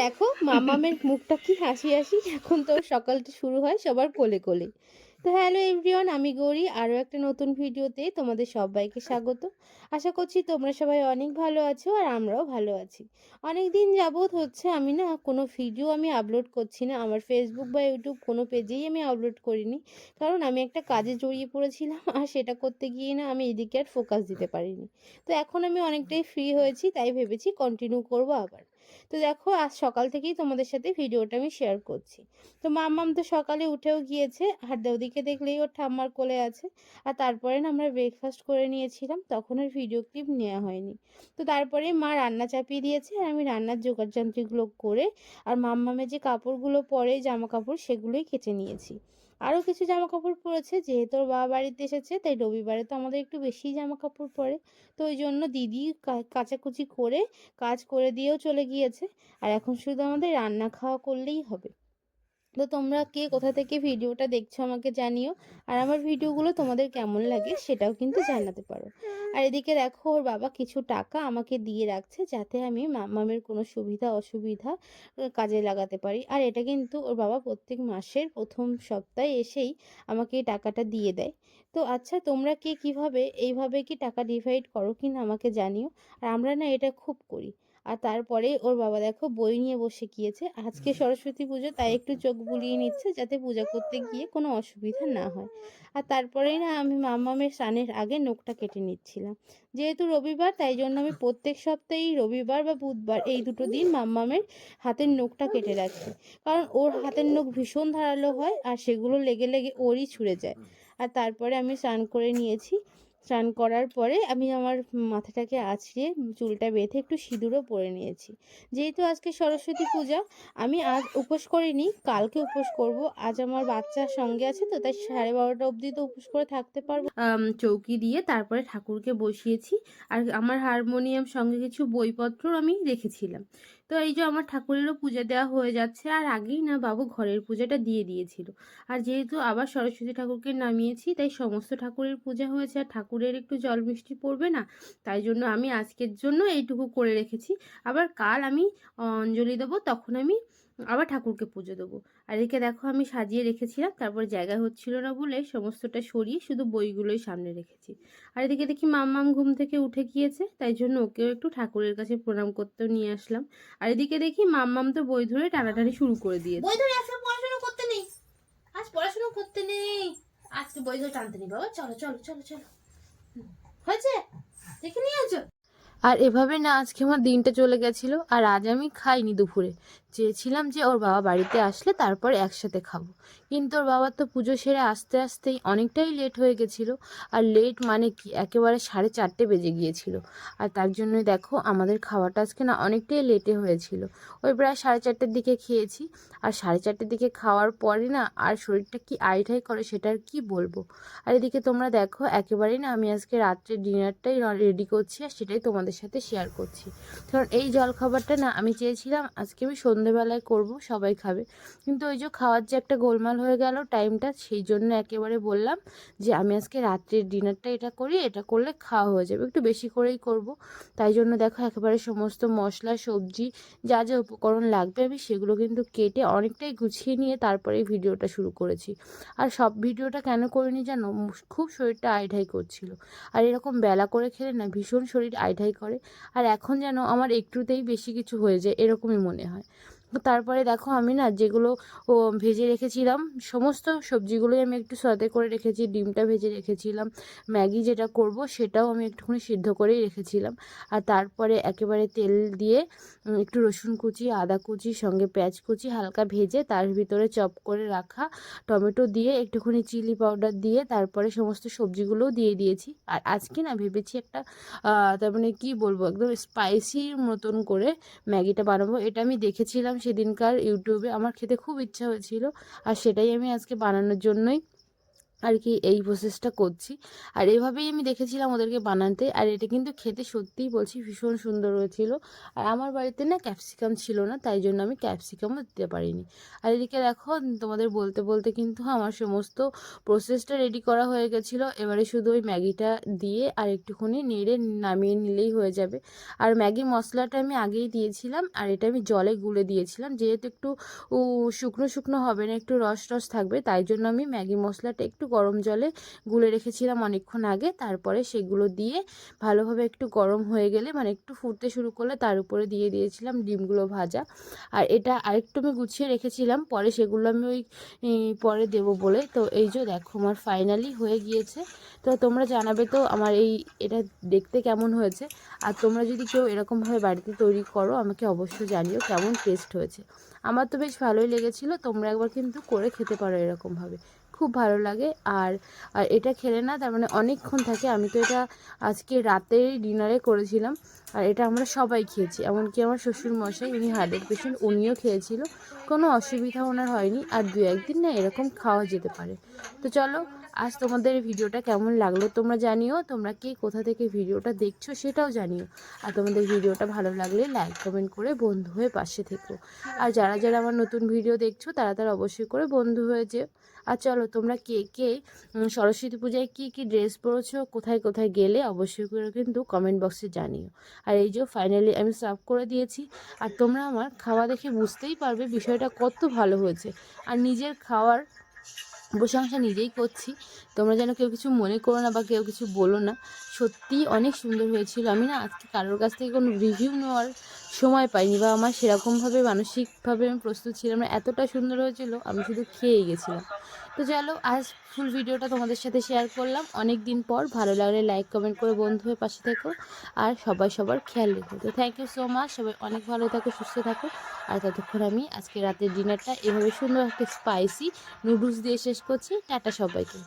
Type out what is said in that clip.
দেখো মামামের মুখটা কি হাসি হাসি। এখন তো সকালটা শুরু হয় সবার কোলে কোলে। তো হ্যালো এভরিওয়ান, আমি গৌরী। আরও একটা নতুন ভিডিওতে তোমাদের সবাইকে স্বাগত। আশা করছি তোমরা সবাই অনেক ভালো আছো আর আমরাও ভালো আছি। অনেক দিন যাবৎ হচ্ছে আমি না কোনো ভিডিও আমি আপলোড করছি না, আমার ফেসবুক বা ইউটিউব কোনো পেজেই আমি আপলোড করিনি। কারণ আমি একটা কাজে জড়িয়ে পড়েছিলাম আর সেটা করতে গিয়ে না আমি এদিকে আর ফোকাস দিতে পারিনি। তো এখন আমি অনেকটাই ফ্রি হয়েছি, তাই ভেবেছি কন্টিনিউ করবো আবার। তো দেখো আজ সকাল থেকেই তোমাদের সাথে ভিডিওটা আমি শেয়ার করছি। তো মাম্মাম তো সকালে উঠেও গিয়েছে, আর ওদিকে দেখলেই ওর ঠাম্মার কোলে আছে। আর তারপরে না আমরা ব্রেকফাস্ট করে নিয়েছিলাম, তখন আর ভিডিও ক্লিপ নেওয়া হয়নি। তো তারপরে মা রান্না চাপিয়ে দিয়েছে আর আমি রান্নার জোগাড়যন্ত্রগুলো করে আর মাম্মামের যে কাপড়গুলো পরে জামা কাপড় সেগুলোই কেচে নিয়েছি। আরও কিছু জামা কাপড় পরেছে, যেহেতু ওর বাবা বাড়িতে এসেছে তাই রবিবারে তো আমাদের একটু বেশি জামা কাপড় পরে। তো ওই জন্য দিদি কাচাকুচি করে কাজ করে দিয়েও চলে গিয়েছে। আর এখন শুধু আমাদের রান্না খাওয়া করলেই হবে। তো তোমরা কে কোথা থেকে ভিডিওটা দেখছো আমাকে জানিও। আর আমার ভিডিওগুলো তোমাদের কেমন লাগে সেটাও কিন্তু জানাতে পারো। আর এদিকে দেখো ওর বাবা কিছু টাকা আমাকে দিয়ে রাখছে, যাতে আমি মামামের কোনো সুবিধা অসুবিধা কাজে লাগাতে পারি। আর এটা কিন্তু ওর বাবা প্রত্যেক মাসের প্রথম সপ্তাহে এসেই আমাকে এই টাকাটা দিয়ে দেয়। তো আচ্ছা, তোমরা কে কিভাবে এইভাবে কি টাকা ডিভাইড করো কিনা আমাকে জানিও। আর আমরা না এটা খুব করি। আর তারপরে ওর বাবা দেখো বই নিয়ে বসে গিয়েছে, আজকে সরস্বতী পুজো তাই একটু চোখ বুলিয়ে নিচ্ছে যাতে পূজা করতে গিয়ে কোনো অসুবিধা না হয়। আর তারপরেই না আমি মামামের স্নানের আগে নখটা কেটে নিচ্ছিলাম। যেহেতু রবিবার তাই জন্য আমি প্রত্যেক সপ্তাহেই রবিবার বা বুধবার এই দুটো দিন মাম্মামের হাতের নখটা কেটে রাখি। কারণ ওর হাতের নখ ভীষণ ধারালো হয় আর সেগুলো লেগে লেগে ওরই ছুঁড়ে যায়। আর তারপরে আমি স্নান করে নিয়েছি। স্নান করার পরে আমি আমার মাথাটাকে আঁচড়িয়ে চুলটা বেঁধে একটু সিঁদুরও পরে নিয়েছি। যেহেতু আজকে সরস্বতী পূজা, আমি আজ উপোস করিনি, কালকে উপোস করব। আজ আমার বাচ্চার সঙ্গে আছে, তো তাই 12:30 অবধি তো উপোস করে থাকতে পারবো। চৌকি দিয়ে তারপরে ঠাকুরকে বসিয়েছি। আর আমার হারমোনিয়াম সঙ্গে কিছু বইপত্র আমি রেখেছিলাম। তো এই যে আমার ঠাকুরেরও পূজা দেওয়া হয়ে যাচ্ছে, আর আগেই না বাবু ঘরের পূজাটা দিয়ে দিয়েছিল। আর যেহেতু আবার সরস্বতী ঠাকুরকে নামিয়েছি তাই সমস্ত ঠাকুরের পূজা হয়েছে আর ঠাকুরের একটু জল মিষ্টি পড়বে না, তাই জন্য আমি আজকের জন্য এইটুকু করে রেখেছি। আবার কাল আমি অঞ্জলি দেবো, তখন আমি আবার ঠাকুরকে পুজো দেবো। আর এদিকে দেখো আমি সাজিয়ে রেখেছিলাম, তারপর জায়গা হচ্ছিল না বলে সমস্তটা সরিয়ে শুধু বইগুলোই সামনে রেখেছি। আর এদিকে দেখি মাম্মাম ঘুম থেকে উঠে গিয়েছে, তাই জন্য ওকেও একটু ঠাকুরের কাছে প্রণাম করতেও নিয়ে আসলাম। আর এদিকে দেখি মাম্মাম তো বই ধরে টানাটানি শুরু করে দিয়েছে। বই ধরে আজকে পড়াশোনা করতে নেই, আজ পড়াশোনা করতে নেই, আজকে বই ধরে টানতে নেই। বাবা চলো চলো চলো চলো, হয়েছে, দেখে নিয়ে আছো। আর এভাবে না আজকে আমার দিনটা চলে গেছিল। আর আজ আমি খাইনি দুপুরে, চেয়েছিলাম যে ওর বাবা বাড়িতে আসলে তারপর একসাথে খাবো, কিন্তু ওর বাবা তো পুজো সেরে আসতে আসতেই অনেকটাই লেট হয়ে গেছিলো। আর লেট মানে কি, একেবারে 4:30 বেজে গিয়েছিল। আর তার জন্যই দেখো আমাদের খাওয়াটা আজকে না অনেকটাই লেটে হয়েছিল। ওই প্রায় 4:30 দিকে খেয়েছি। আর 4:30 দিকে খাওয়ার পরে না আর শরীরটা কি আইঠাই করে সেটা আর কি বলবো। আর এদিকে তোমরা দেখো একেবারেই না আমি আজকে রাত্রে ডিনারটাই রেডি করছি আর সেটাই তোমাদের সাথে শেয়ার করছি। কারণ এই জলখাবারটা না আমি চেয়েছিলাম আজকে আমি সন্ধেবেলায় করব, সবাই খাবে, কিন্তু ওই যে খাওয়ার যে একটা গোলমাল হয়ে গেল টাইমটা, সেই জন্য একেবারে বললাম যে আমি আজকে রাত্রের ডিনারটা এটা করি, এটা করলে খাওয়া হয়ে যাবে, একটু বেশি করেই করব। তাই জন্য দেখো একেবারে সমস্ত মশলা সবজি যা যা উপকরণ লাগবে আমি সেগুলো কিন্তু কেটে অনেকটাই গুছিয়ে নিয়ে তারপরে ভিডিওটা শুরু করেছি। আর সব ভিডিওটা কেন করিনি জানো, খুব শরীরটা আইঢাই করছিল। আর এরকম বেলা করে খেলে না ভীষণ শরীর আইঢাই করে। আর এখন যেন আমার একটুতেই বেশি কিছু হয়ে যায় এরকমই মনে হয়। তারপরে দেখো আমি না যেগুলো ভেজে রেখেছিলাম সমস্ত সবজিগুলোই আমি একটু সতে করে রেখেছি, ডিমটা ভেজে রেখেছিলাম, ম্যাগি যেটা করব সেটাও আমি একটুখানি সিদ্ধ করেই রেখেছিলাম। আর তারপরে একেবারে তেল দিয়ে একটু রসুন কুচি, আদা কুচি, সঙ্গে পেঁয়াজ কুচি হালকা ভেজে তার ভিতরে চপ করে রাখা টমেটো দিয়ে একটুখানি চিলি পাউডার দিয়ে তারপরে সমস্ত সবজিগুলোও দিয়ে দিয়েছি। আর আজকে না ভেবেছি একটা তার মানে কী বলবো, একদম স্পাইসির মতন করে ম্যাগিটা বানাবো। এটা আমি দেখেছিলাম সেদিনকার ইউটিউবে, আমার খেতে খুব ইচ্ছা হয়েছিল আর সেটাই আমি আজকে বানানোর জন্যই আর কি এই প্রসেসটা করছি। আর এভাবেই আমি দেখেছিলাম ওদেরকে বানাতে। আর এটা কিন্তু খেতে সত্যিই বলছি ভীষণ সুন্দর হয়েছিল। আর আমার বাড়িতে না ক্যাপসিকাম ছিল না, তাই জন্য আমি ক্যাপসিকামও দিতে পারিনি। আর এদিকে দেখো তোমাদের বলতে বলতে কিন্তু আমার সমস্ত প্রসেসটা রেডি করা হয়ে গেছিলো। এবারে শুধু ওই ম্যাগিটা দিয়ে আর একটুখানি নেড়ে নামিয়ে নিলেই হয়ে যাবে। আর ম্যাগি মশলাটা আমি আগেই দিয়েছিলাম, আর এটা আমি জলে গুলে দিয়েছিলাম, যেহেতু একটু শুকনো শুকনো হবে না, একটু রস রস থাকবে, তাই জন্য আমি ম্যাগি মশলাটা একটু গরম জলে গুলে রেখেছিলাম অনেকক্ষণ আগে। তারপরে সেগুলো দিয়ে ভালোভাবে একটু গরম হয়ে গেলে, মানে একটু ফুটতে শুরু করলে, তার উপরে দিয়ে দিয়েছিলাম ডিমগুলো ভাজা। আর এটা আরেকটু আমি গুছিয়ে রেখেছিলাম, পরে সেগুলো আমি ওই পরে দেবো বলে। তো এই যে দেখো আমার ফাইনালি হয়ে গিয়েছে। তো তোমরা জানাবে তো আমার এটা দেখতে কেমন হয়েছে। আর তোমরা যদি কেউ এরকমভাবে বাড়িতে তৈরি করো আমাকে অবশ্যই জানিও কেমন টেস্ট হয়েছে। আমার তো বেশ ভালোই লেগেছিলো। তোমরা একবার কিন্তু করে খেতে পারো এরকমভাবে, খুব ভালো লাগে। আর আর এটা খেলে না তার মানে অনেকক্ষণ থাকে। আমি তো এটা আজকে রাতেই ডিনারে করেছিলাম। আর এটা আমরা সবাই খেয়েছি, এমনকি আমার শ্বশুরমশাই, উনি হার্টের পেশেন্ট, উনিও খেয়েছিল। কোনো অসুবিধা ওনার হয়নি। আর দু একদিন না এরকম খাওয়া যেতে পারে। তো চলো, আজ তোমাদের ভিডিওটা কেমন লাগলো তোমরা জানিও। তোমরা কে কোথা থেকে ভিডিওটা দেখছো সেটাও জানিও। আর তোমাদের ভিডিওটা ভালো লাগলে লাইক কমেন্ট করে বন্ধু হয়ে পাশে থেকো। আর যারা যারা আমার নতুন ভিডিও দেখছো তারা তারা অবশ্যই করে বন্ধু হয়ে যেও। আর চলো, তোমরা কে কে সরস্বতী পূজায় কী কী ড্রেস পরেছো, কোথায় কোথায় গেলে, অবশ্যই করে কিন্তু কমেন্ট বক্সে জানিও। আর এই যে ফাইনালি আমি সার্ভ করে দিয়েছি। আর তোমরা আমার খাওয়া দেখে বুঝতেই পারবে বিষয়টা কত ভালো হয়েছে। আর নিজের খাওয়ার প্রশংসা নিজেই করছি, তোমরা যেন কেউ কিছু মনে করো না বা কেউ কিছু বলো না। সত্যিই অনেক সুন্দর হয়েছিল। আমি না আজকে কারোর কাছ থেকে কোনো রিভিউ নেওয়ার সময় পাইনি, বা আমার সেরকমভাবে মানসিকভাবে আমি প্রস্তুত ছিলাম না। এতটা সুন্দর হয়েছিল, আমি শুধু খেয়েই গেছিলাম। তো চলো, আজ ফুল ভিডিওটা তোমাদের সাথে শেয়ার করলাম অনেক দিন পর। ভালো লাগলে লাইক কমেন্ট করে বন্ধু হয়ে পাশে থেকো। আর সবাই সবার খেয়াল রেখো। তো থ্যাংক ইউ সো মাচ। সবাই অনেক ভালো থাকো, সুস্থ থাকো। আর ততক্ষণ আমি আজকে রাতের ডিনারটা এভাবে সুন্দর একটা স্পাইসি নুডলস দিয়ে শেষ করছি। টাটা সবাইকে।